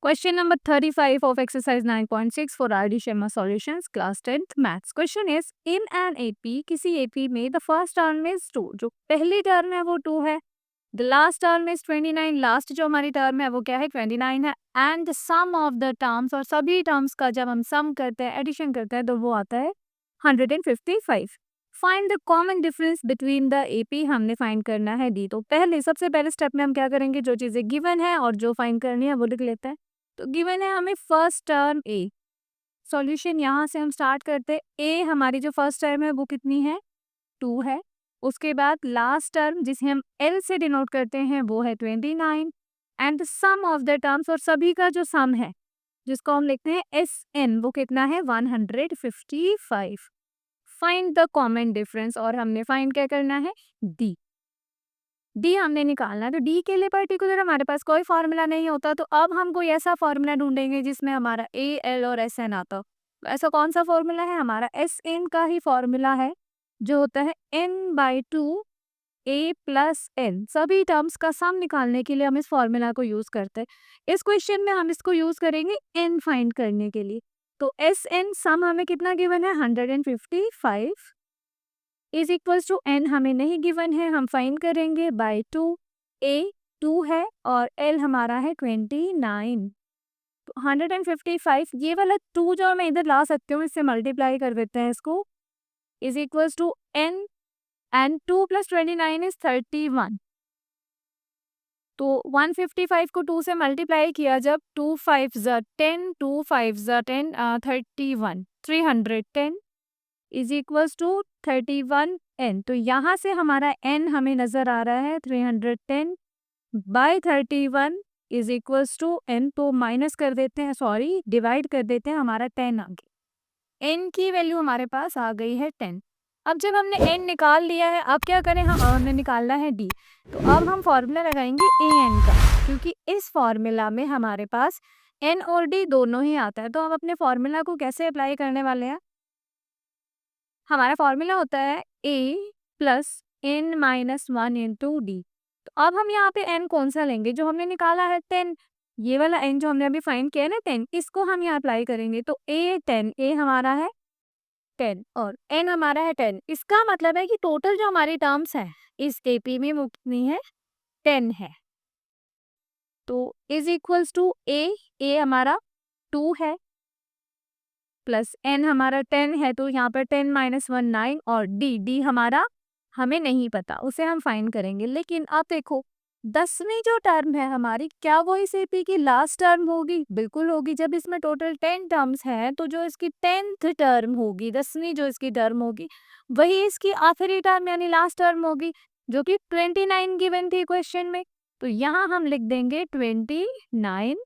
Question number 35 of exercise 9.6 for RD Sharma solutions class 10th maths. Question is in an AP किसी AP में the first term is 2, जो पहली term है वो 2 है, the last term is 29, last जो हमारी टर्म है वो क्या है 29 है, and the sum of the terms और सभी टर्म्स का जब हम सम करते हैं एडिशन करते हैं तो वो आता है 155. Find the common difference between the AP हमने फाइंड करना है डी। तो पहले सबसे पहले स्टेप में हम क्या करेंगे, जो चीज़ें गिवन है और जो फाइंड करनी है वो लिख लेते हैं। तो गिवन है हमें फर्स्ट टर्म ए, सॉल्यूशन यहाँ से हम स्टार्ट करते हैं। ए हमारी जो फर्स्ट टर्म है वो कितनी है 2 है। उसके बाद लास्ट टर्म जिसे हम एल से डिनोट करते हैं वो है 29 and sum of the terms और सभी का जो सम है जिसको हम लिखते हैं एस एन वो कितना है 155। फाइंड द कॉमन डिफरेंस और हमने फाइंड क्या करना है डी। डी हमने निकालना है। तो डी के लिए पर्टिकुलर हमारे पास कोई फॉर्मूला नहीं होता, तो अब हम कोई ऐसा फॉर्मूला ढूंढेंगे जिसमें हमारा ए एल और एस एन आता हो। तो ऐसा कौन सा फॉर्मूला है, हमारा एस एन का ही फॉर्मूला है जो होता है n/2 a प्लस एन। सभी टर्म्स का सम निकालने के लिए हम इस फॉर्मूला को यूज करते हैं। इस क्वेश्चन में हम इसको यूज करेंगे n फाइंड करने के लिए। तो एस एन सम हमें कितना गिवन है 155 इज इक्वल्स टू एन हमें नहीं गिवन है, हम फाइंड करेंगे बाय 2। ए 2 है और एल हमारा है 29। तो 155 ये वाला 2 जो मैं इधर ला सकती हूँ, इससे मल्टीप्लाई कर देते हैं इसको, is equals to n and 2 + 29 is 31। तो 155 को 2 से मल्टीप्लाई किया जब 2 5 ज़ा 10 2 5 ज़ा 10 31 310 इज इक्वल्स टू 31 एन। तो यहाँ से हमारा एन हमें नज़र आ रहा है 310 by 31 is equals to n. तो माइनस कर देते हैं, सॉरी डिवाइड कर देते हैं, हमारा 10 आ गया। एन की वैल्यू हमारे पास आ गई है 10। अब जब हमने एन निकाल लिया है, अब क्या करें, हमने निकालना है डी। तो अब हम फॉर्मूला लगाएंगे ए एन का, क्योंकि इस फॉर्मूला में हमारे पास एन और डी दोनों ही आता है। तो हम अपने फॉर्मूला को कैसे अप्लाई करने वाले हैं, हमारा फॉर्मूला होता है a plus n minus 1 into D. तो अब हम यहाँ पे n कौन सा लेंगे, जो हमने निकाला है 10, ये वाला n जो हमने अभी फाइंड किया है ना 10, इसको हम यहाँ अप्लाई करेंगे। तो a 10, a हमारा है 10 और n हमारा है 10। इसका मतलब है कि टोटल जो हमारी टर्म्स है इस एपी में वो कितनी है 10 है। तो इज इक्वल्स टू a हमारा 2 है प्लस n हमारा 10 है, तो यहाँ पर 10 - 1 9 और d हमारा हमें नहीं पता, उसे हम फाइंड करेंगे। लेकिन अब देखो 10वीं जो टर्म है हमारी, क्या वो इस एपी की लास्ट टर्म होगी? बिल्कुल होगी। जब इसमें टोटल 10 टर्म्स हैं तो जो इसकी 10th टर्म होगी, 10वीं जो इसकी टर्म होगी, वही इसकी आखिरी टर्म यानी लास्ट टर्म होगी, जो कि 29 गिवन थी क्वेश्चन में। तो यहाँ हम लिख देंगे 29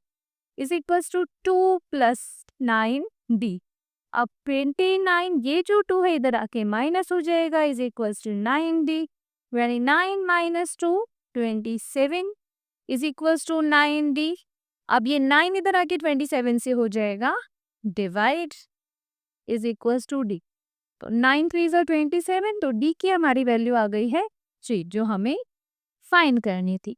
इज इक्वल्स टू 2 + 9 डी। अब 29 ये जो 2 है इधर आके माइनस हो जाएगा, is equals to 9d। 29 - 2 27 is equals to 9d। अब ये 9 इधर आके 27 से हो जाएगा divide, is equals to d। तो 9 3 ज़ा 27, तो d की हमारी वैल्यू आ गई है 3, जो हमें फाइंड करनी थी।